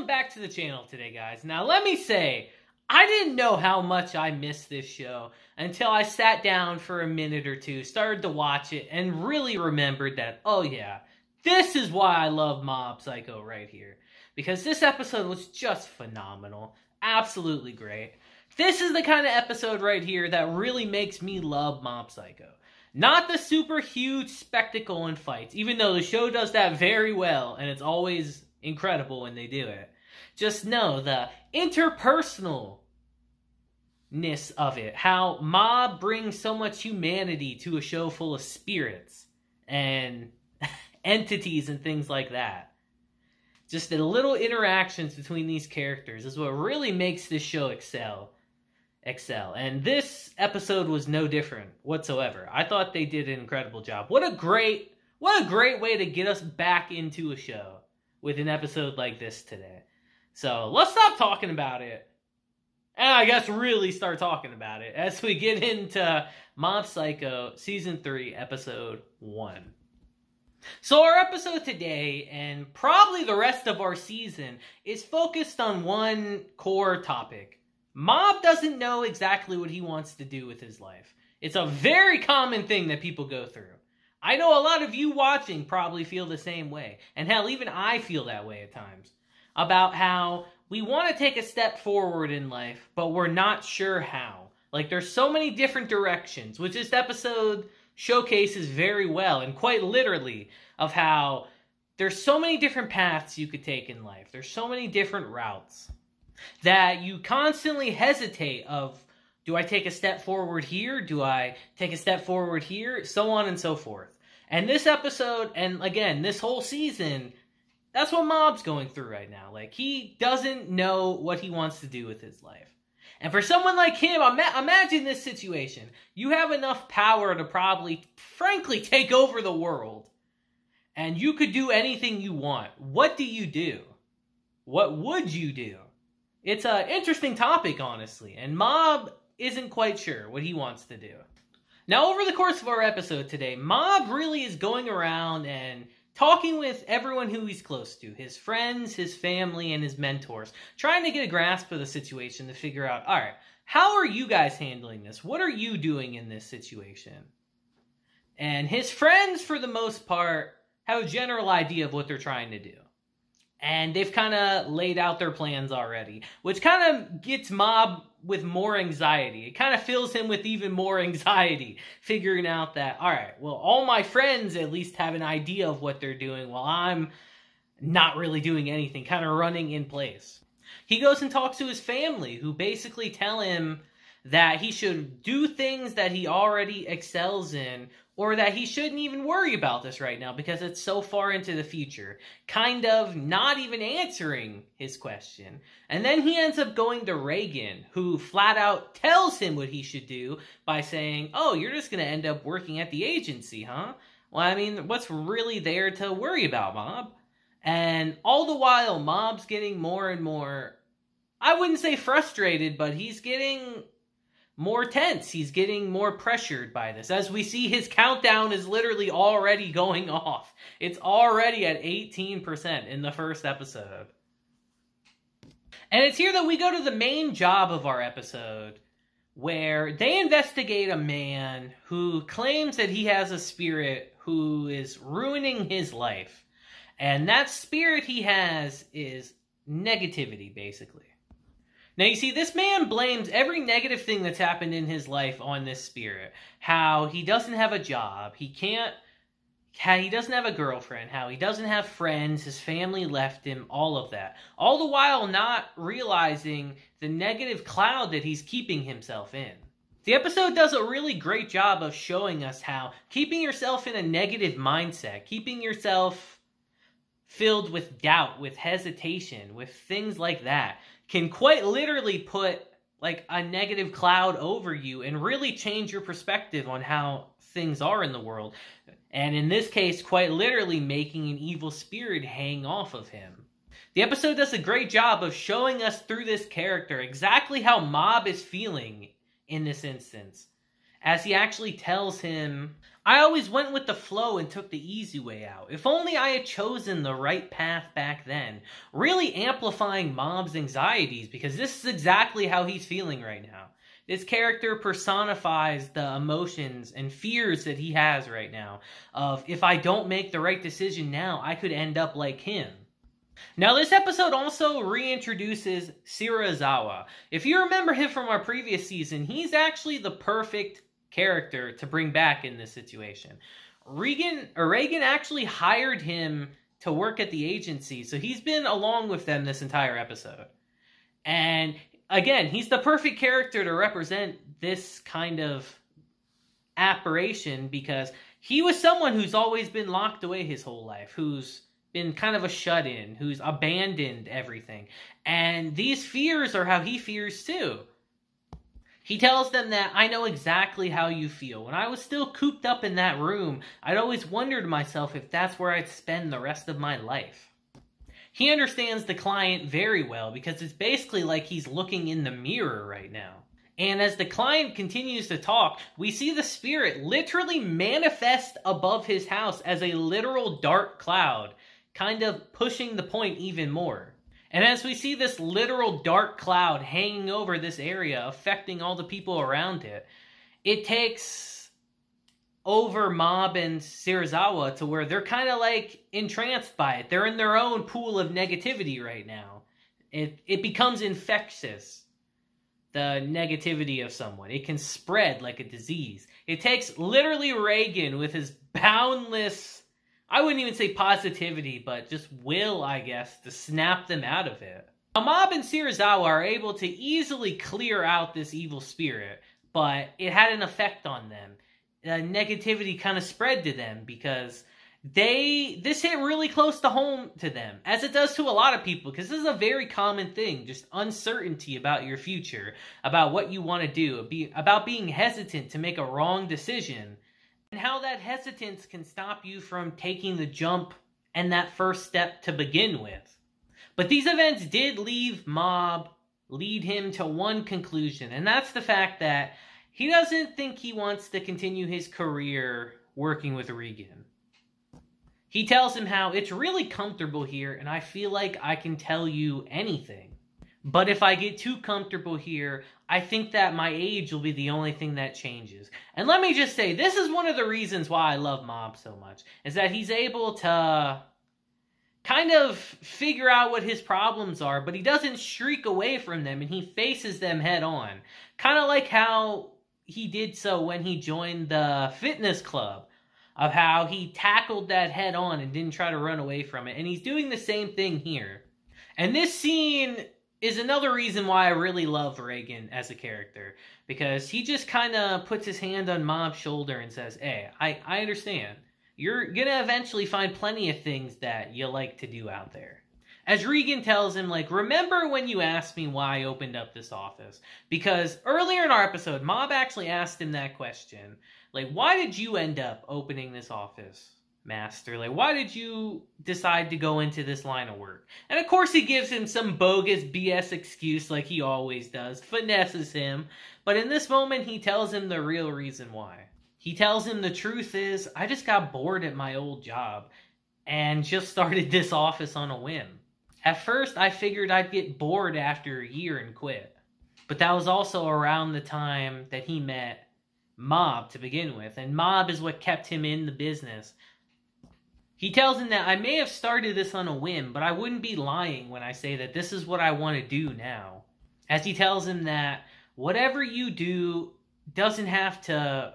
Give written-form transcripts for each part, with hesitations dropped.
welcome back to the channel today, guys. Now, let me say, I didn't know how much I missed this show until I sat down for a minute or two, started to watch it, and really remembered that, oh yeah, this is why I love Mob Psycho right here. Because this episode was just phenomenal. Absolutely great. This is the kind of episode right here that really makes me love Mob Psycho. Not the super huge spectacle and fights, even though the show does that very well, and it's always incredible when they do it. Just know the interpersonalness of it. How Mob brings so much humanity to a show full of spirits and entities and things like that. Just the little interactions between these characters is what really makes this show excel. And this episode was no different whatsoever. I thought they did an incredible job. What a great way to get us back into a show with an episode like this today. So let's stop talking about it, and I guess really start talking about it as we get into Mob Psycho Season 3, Episode 1. So our episode today, and probably the rest of our season, is focused on one core topic. Mob doesn't know exactly what he wants to do with his life. It's a very common thing that people go through. I know a lot of you watching probably feel the same way. And hell, even I feel that way at times. About how we want to take a step forward in life, but we're not sure how. Like, there's so many different directions, which this episode showcases very well, and quite literally, of how there's so many different paths you could take in life. There's so many different routes that you constantly hesitate of, do I take a step forward here? Do I take a step forward here? So on and so forth. And this episode, and again, this whole season, that's what Mob's going through right now. Like, he doesn't know what he wants to do with his life. And for someone like him, imagine this situation. You have enough power to probably, frankly, take over the world. And you could do anything you want. What do you do? What would you do? It's an interesting topic, honestly. And Mob isn't quite sure what he wants to do. Now, over the course of our episode today, Mob really is going around and talking with everyone who he's close to. His friends, his family, and his mentors. Trying to get a grasp of the situation to figure out, alright, how are you guys handling this? What are you doing in this situation? And his friends, for the most part, have a general idea of what they're trying to do. And they've kind of laid out their plans already, which kind of gets Mob with more anxiety. It kind of fills him with even more anxiety, figuring out that, all right, well, all my friends at least have an idea of what they're doing, while I'm not really doing anything, kind of running in place. He goes and talks to his family, who basically tell him that he should do things that he already excels in, or that he shouldn't even worry about this right now because it's so far into the future. Kind of not even answering his question. And then he ends up going to Reagan, who flat out tells him what he should do by saying, oh, you're just going to end up working at the agency, huh? Well, I mean, what's really there to worry about, Mob? And all the while, Mob's getting more and more, I wouldn't say frustrated, but he's getting more tense. He's getting more pressured by this. As we see, his countdown is literally already going off. It's already at 18% in the first episode. And it's here that we go to the main job of our episode, where they investigate a man who claims that he has a spirit who is ruining his life. And that spirit he has is negativity, basically. Now, you see, this man blames every negative thing that's happened in his life on this spirit. How he doesn't have a job, how he doesn't have a girlfriend, how he doesn't have friends, his family left him, all of that. All the while not realizing the negative cloud that he's keeping himself in. The episode does a really great job of showing us how keeping yourself in a negative mindset, keeping yourself filled with doubt, with hesitation, with things like that, can quite literally put like a negative cloud over you and really change your perspective on how things are in the world. And in this case, quite literally making an evil spirit hang off of him. The episode does a great job of showing us through this character exactly how Mob is feeling in this instance. as he actually tells him, I always went with the flow and took the easy way out. If only I had chosen the right path back then. Really amplifying Mob's anxieties, because this is exactly how he's feeling right now. This character personifies the emotions and fears that he has right now of, if I don't make the right decision now, I could end up like him. Now, this episode also reintroduces Shirazawa. If you remember him from our previous season, he's actually the perfect character to bring back in this situation. Reagan actually hired him to work at the agency, so he's been along with them this entire episode. And again, he's the perfect character to represent this kind of apparition, because he was someone who's always been locked away his whole life, who's been kind of a shut-in, who's abandoned everything. And these fears are how he fears too. He tells them that, I know exactly how you feel. When I was still cooped up in that room, I'd always wondered to myself if that's where I'd spend the rest of my life. He understands the client very well, because it's basically like he's looking in the mirror right now. And as the client continues to talk, we see the spirit literally manifest above his house as a literal dark cloud, kind of pushing the point even more. And as we see this literal dark cloud hanging over this area, affecting all the people around it, it takes over Mob and Shirazawa to where they're kind of like entranced by it. They're in their own pool of negativity right now. It becomes infectious, the negativity of someone. It can spread like a disease. It takes literally Reagan with his boundless, I wouldn't even say positivity, but just will, I guess, to snap them out of it. Now, Mob and Shirazawa are able to easily clear out this evil spirit, but it had an effect on them. The negativity kind of spread to them because this hit really close to home to them, as it does to a lot of people, because this is a very common thing, just uncertainty about your future, about what you want to do, about being hesitant to make a wrong decision, and how that hesitance can stop you from taking the jump and that first step to begin with. But these events did lead him to one conclusion, and that's the fact that he doesn't think he wants to continue his career working with Regan. He tells him how it's really comfortable here, and I feel like I can tell you anything. But if I get too comfortable here, I think that my age will be the only thing that changes. And let me just say, this is one of the reasons why I love Mob so much, is that he's able to kind of figure out what his problems are, but he doesn't shriek away from them, and he faces them head on. Kind of like how he did so when he joined the fitness club, of how he tackled that head on and didn't try to run away from it. And he's doing the same thing here. And this scene is another reason why I really love Reagan as a character, because he just kind of puts his hand on Mob's shoulder and says, hey, I understand. You're going to eventually find plenty of things that you like to do out there. As Regan tells him, like, remember when you asked me why I opened up this office? Because earlier in our episode, Mob actually asked him that question. Like, why did you end up opening this office, Master? Like, why did you decide to go into this line of work? And of course he gives him some bogus BS excuse like he always does, finesses him. But in this moment, he tells him the real reason why. He tells him the truth is, I just got bored at my old job and just started this office on a whim. At first, I figured I'd get bored after a year and quit. But that was also around the time that he met Mob to begin with. And Mob is what kept him in the business. He tells him that I may have started this on a whim, but I wouldn't be lying when I say that this is what I want to do now. As he tells him that whatever you do doesn't have to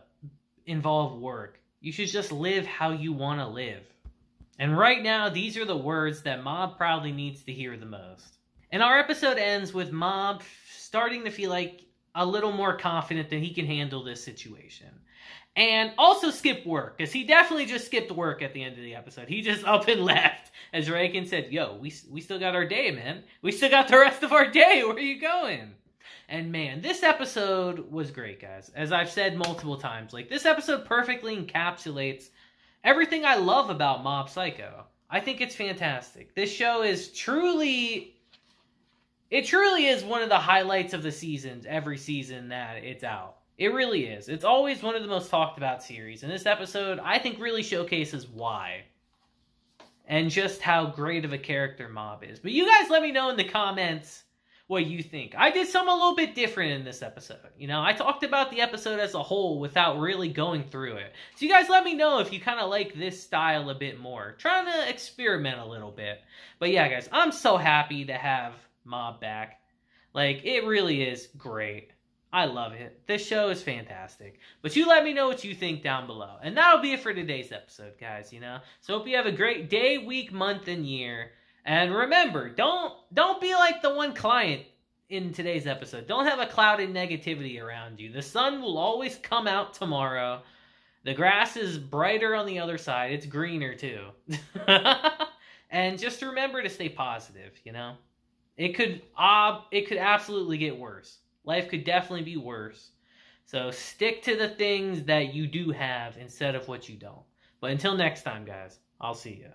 involve work. You should just live how you want to live. And right now, these are the words that Mob probably needs to hear the most. And our episode ends with Mob starting to feel like a little more confident that he can handle this situation. And also skip work, because he definitely just skipped work at the end of the episode. He just up and left, as Reagan said, yo, we still got our day, man. We still got the rest of our day. Where are you going? And man, this episode was great, guys. As I've said multiple times, like, this episode perfectly encapsulates everything I love about Mob Psycho. I think it's fantastic. This show is truly is one of the highlights of the seasons, every season that it's out. It really is. It's always one of the most talked about series, and this episode, I think, really showcases why. And just how great of a character Mob is. But you guys let me know in the comments what you think. I did something a little bit different in this episode. You know, I talked about the episode as a whole without really going through it. So you guys let me know if you kind of like this style a bit more. Trying to experiment a little bit. But yeah, guys, I'm so happy to have Mob back. Like, it really is great. I love it. This show is fantastic. But you let me know what you think down below. And that'll be it for today's episode, guys, you know? So hope you have a great day, week, month, and year. And remember, don't be like the one client in today's episode. Don't have a clouded negativity around you. The sun will always come out tomorrow. The grass is brighter on the other side. It's greener, too. And just remember to stay positive, you know? It could absolutely get worse. Life could definitely be worse. So stick to the things that you do have instead of what you don't. But until next time, guys, I'll see ya.